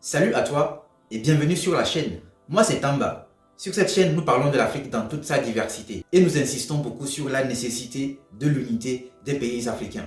Salut à toi et bienvenue sur la chaîne. Moi c'est Tamba. Sur cette chaîne, nous parlons de l'Afrique dans toute sa diversité et nous insistons beaucoup sur la nécessité de l'unité des pays africains.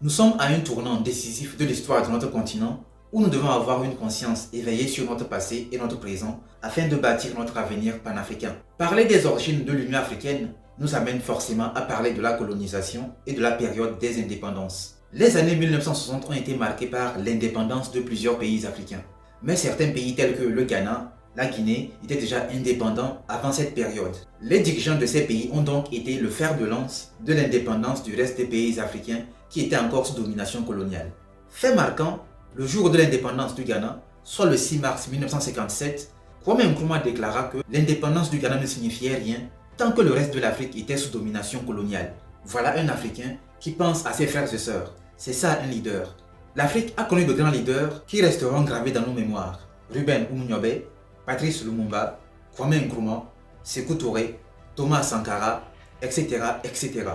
Nous sommes à un tournant décisif de l'histoire de notre continent où nous devons avoir une conscience éveillée sur notre passé et notre présent afin de bâtir notre avenir panafricain. Parler des origines de l'Union africaine nous amène forcément à parler de la colonisation et de la période des indépendances. Les années 1960 ont été marquées par l'indépendance de plusieurs pays africains. Mais certains pays tels que le Ghana, la Guinée étaient déjà indépendants avant cette période. Les dirigeants de ces pays ont donc été le fer de lance de l'indépendance du reste des pays africains qui étaient encore sous domination coloniale. Fait marquant, le jour de l'indépendance du Ghana, soit le 6 mars 1957, Kwame Nkrumah déclara que l'indépendance du Ghana ne signifiait rien tant que le reste de l'Afrique était sous domination coloniale. Voilà un Africain qui pense à ses frères et sœurs. C'est ça un leader. L'Afrique a connu de grands leaders qui resteront gravés dans nos mémoires. Ruben Umunyobe, Patrice Lumumba, Kwame Nkrumah, Sékou Touré, Thomas Sankara, etc., etc.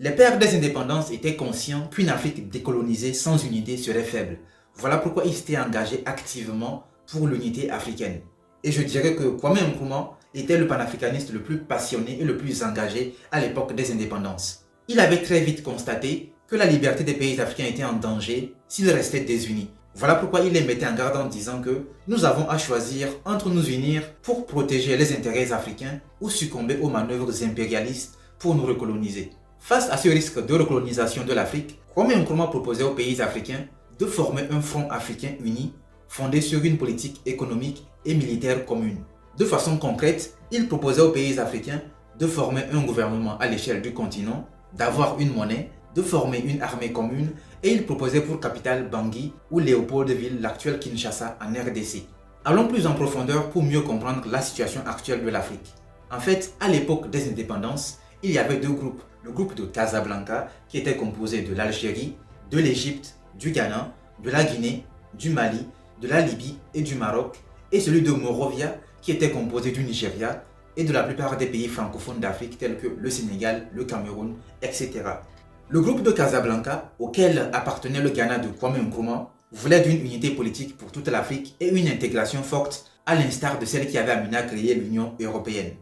Les pères des indépendances étaient conscients qu'une Afrique décolonisée sans unité serait faible. Voilà pourquoi ils s'étaient engagés activement pour l'unité africaine. Et je dirais que Kwame Nkrumah était le panafricaniste le plus passionné et le plus engagé à l'époque des indépendances. Il avait très vite constaté que la liberté des pays africains était en danger s'ils restaient désunis. Voilà pourquoi il les mettait en garde en disant que nous avons à choisir entre nous unir pour protéger les intérêts africains ou succomber aux manœuvres impérialistes pour nous recoloniser. Face à ce risque de recolonisation de l'Afrique, Kwame Nkrumah proposait aux pays africains de former un front africain uni fondé sur une politique économique et militaire commune. De façon concrète, il proposait aux pays africains de former un gouvernement à l'échelle du continent, d'avoir une monnaie, de former une armée commune et il proposait pour capitale Bangui ou Léopoldville, l'actuelle Kinshasa en RDC. Allons plus en profondeur pour mieux comprendre la situation actuelle de l'Afrique. En fait, à l'époque des indépendances, il y avait deux groupes. Le groupe de Casablanca qui était composé de l'Algérie, de l'Égypte, du Ghana, de la Guinée, du Mali, de la Libye et du Maroc, et celui de Monrovia qui était composé du Nigeria et de la plupart des pays francophones d'Afrique tels que le Sénégal, le Cameroun, etc. Le groupe de Casablanca, auquel appartenait le Ghana de Kwame Nkrumah, voulait d'une unité politique pour toute l'Afrique et une intégration forte, à l'instar de celle qui avait amené à créer l'Union européenne.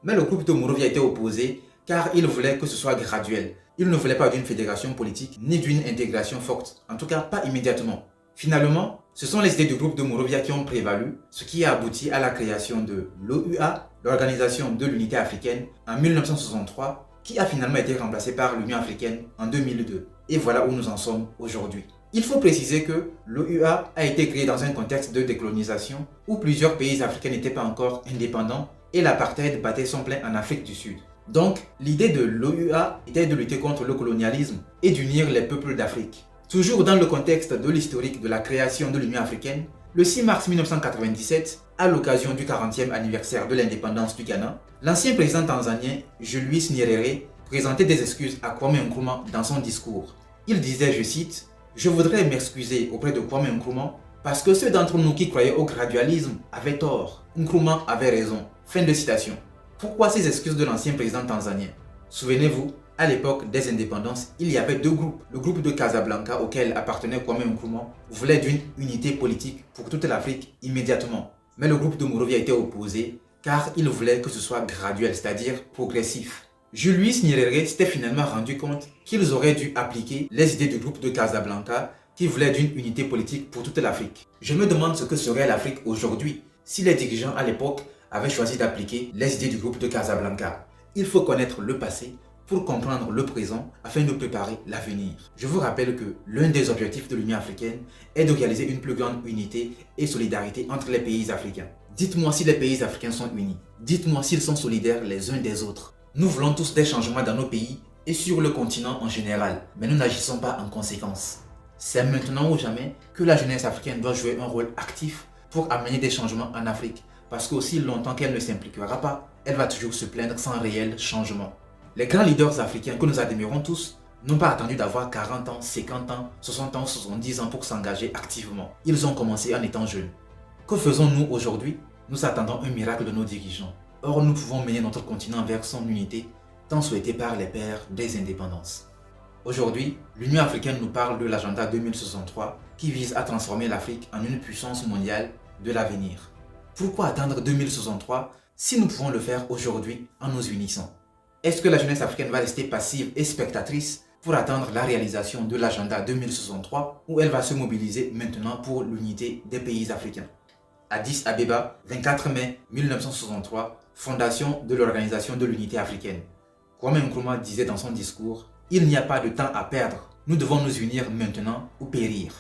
Mais le groupe de Monrovia était opposé car il voulait que ce soit graduel. Il ne voulait pas d'une fédération politique ni d'une intégration forte, en tout cas pas immédiatement. Finalement, ce sont les idées du groupe de Monrovia qui ont prévalu, ce qui a abouti à la création de l'OUA, l'Organisation de l'Unité africaine, en 1963, qui a finalement été remplacée par l'Union africaine en 2002. Et voilà où nous en sommes aujourd'hui. Il faut préciser que l'OUA a été créée dans un contexte de décolonisation où plusieurs pays africains n'étaient pas encore indépendants et l'apartheid battait son plein en Afrique du Sud. Donc, l'idée de l'OUA était de lutter contre le colonialisme et d'unir les peuples d'Afrique. Toujours dans le contexte de l'historique de la création de l'Union africaine, le 6 mars 1997, à l'occasion du 40e anniversaire de l'indépendance du Ghana, l'ancien président tanzanien Julius Nyerere présentait des excuses à Kwame Nkrumah dans son discours. Il disait, je cite, « Je voudrais m'excuser auprès de Kwame Nkrumah parce que ceux d'entre nous qui croyaient au gradualisme avaient tort. Nkrumah avait raison. » Fin de citation. Pourquoi ces excuses de l'ancien président tanzanien? Souvenez-vous, à l'époque des indépendances, il y avait deux groupes. Le groupe de Casablanca auquel appartenait Kwame Nkrumah voulait d'une unité politique pour toute l'Afrique immédiatement. Mais le groupe de Monrovia était opposé car il voulait que ce soit graduel, c'est-à-dire progressif. Julius Nyerere s'était finalement rendu compte qu'ils auraient dû appliquer les idées du groupe de Casablanca qui voulait d'une unité politique pour toute l'Afrique. Je me demande ce que serait l'Afrique aujourd'hui si les dirigeants à l'époque avaient choisi d'appliquer les idées du groupe de Casablanca. Il faut connaître le passé pour comprendre le présent afin de préparer l'avenir. Je vous rappelle que l'un des objectifs de l'Union africaine est de réaliser une plus grande unité et solidarité entre les pays africains. Dites-moi si les pays africains sont unis. Dites-moi s'ils sont solidaires les uns des autres. Nous voulons tous des changements dans nos pays et sur le continent en général, mais nous n'agissons pas en conséquence. C'est maintenant ou jamais que la jeunesse africaine doit jouer un rôle actif pour amener des changements en Afrique, parce qu'aussi longtemps qu'elle ne s'impliquera pas, elle va toujours se plaindre sans réel changement. Les grands leaders africains que nous admirons tous n'ont pas attendu d'avoir 40 ans, 50 ans, 60 ans, 70 ans pour s'engager activement. Ils ont commencé en étant jeunes. Que faisons-nous aujourd'hui? Nous attendons un miracle de nos dirigeants. Or, nous pouvons mener notre continent vers son unité, tant souhaitée par les pères des indépendances. Aujourd'hui, l'Union africaine nous parle de l'agenda 2063 qui vise à transformer l'Afrique en une puissance mondiale de l'avenir. Pourquoi attendre 2063 si nous pouvons le faire aujourd'hui en nous unissant? Est-ce que la jeunesse africaine va rester passive et spectatrice pour attendre la réalisation de l'agenda 2063 ou elle va se mobiliser maintenant pour l'unité des pays africains? Addis Abeba, 24 mai 1963, fondation de l'Organisation de l'Unité africaine. Kwame Nkrumah disait dans son discours, « Il n'y a pas de temps à perdre, nous devons nous unir maintenant ou périr ».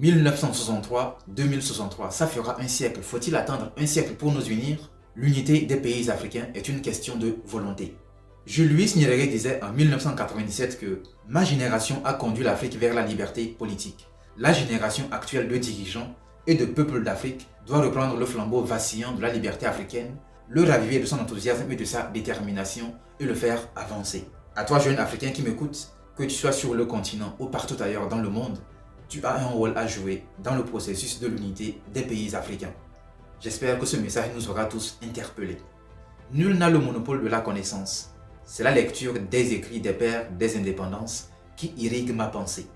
1963-2063, ça fera un siècle. Faut-il attendre un siècle pour nous unir? L'unité des pays africains est une question de volonté. Julius Nyerere disait en 1997 que « Ma génération a conduit l'Afrique vers la liberté politique. La génération actuelle de dirigeants et de peuples d'Afrique doit reprendre le flambeau vacillant de la liberté africaine, le raviver de son enthousiasme et de sa détermination et le faire avancer. » À toi, jeune Africain qui m'écoute, que tu sois sur le continent ou partout ailleurs dans le monde, tu as un rôle à jouer dans le processus de l'unité des pays africains. J'espère que ce message nous aura tous interpellés. Nul n'a le monopole de la connaissance. C'est la lecture des écrits des pères des indépendances qui irrigue ma pensée.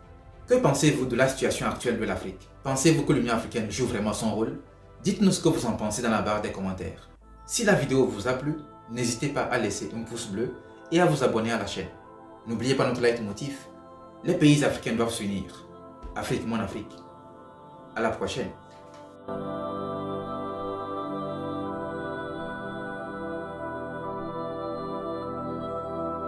Que pensez-vous de la situation actuelle de l'Afrique? Pensez-vous que l'Union africaine joue vraiment son rôle? Dites-nous ce que vous en pensez dans la barre des commentaires. Si la vidéo vous a plu, n'hésitez pas à laisser un pouce bleu et à vous abonner à la chaîne. N'oubliez pas notre leitmotiv, les pays africains doivent s'unir. Afrique, mon Afrique. À la prochaine.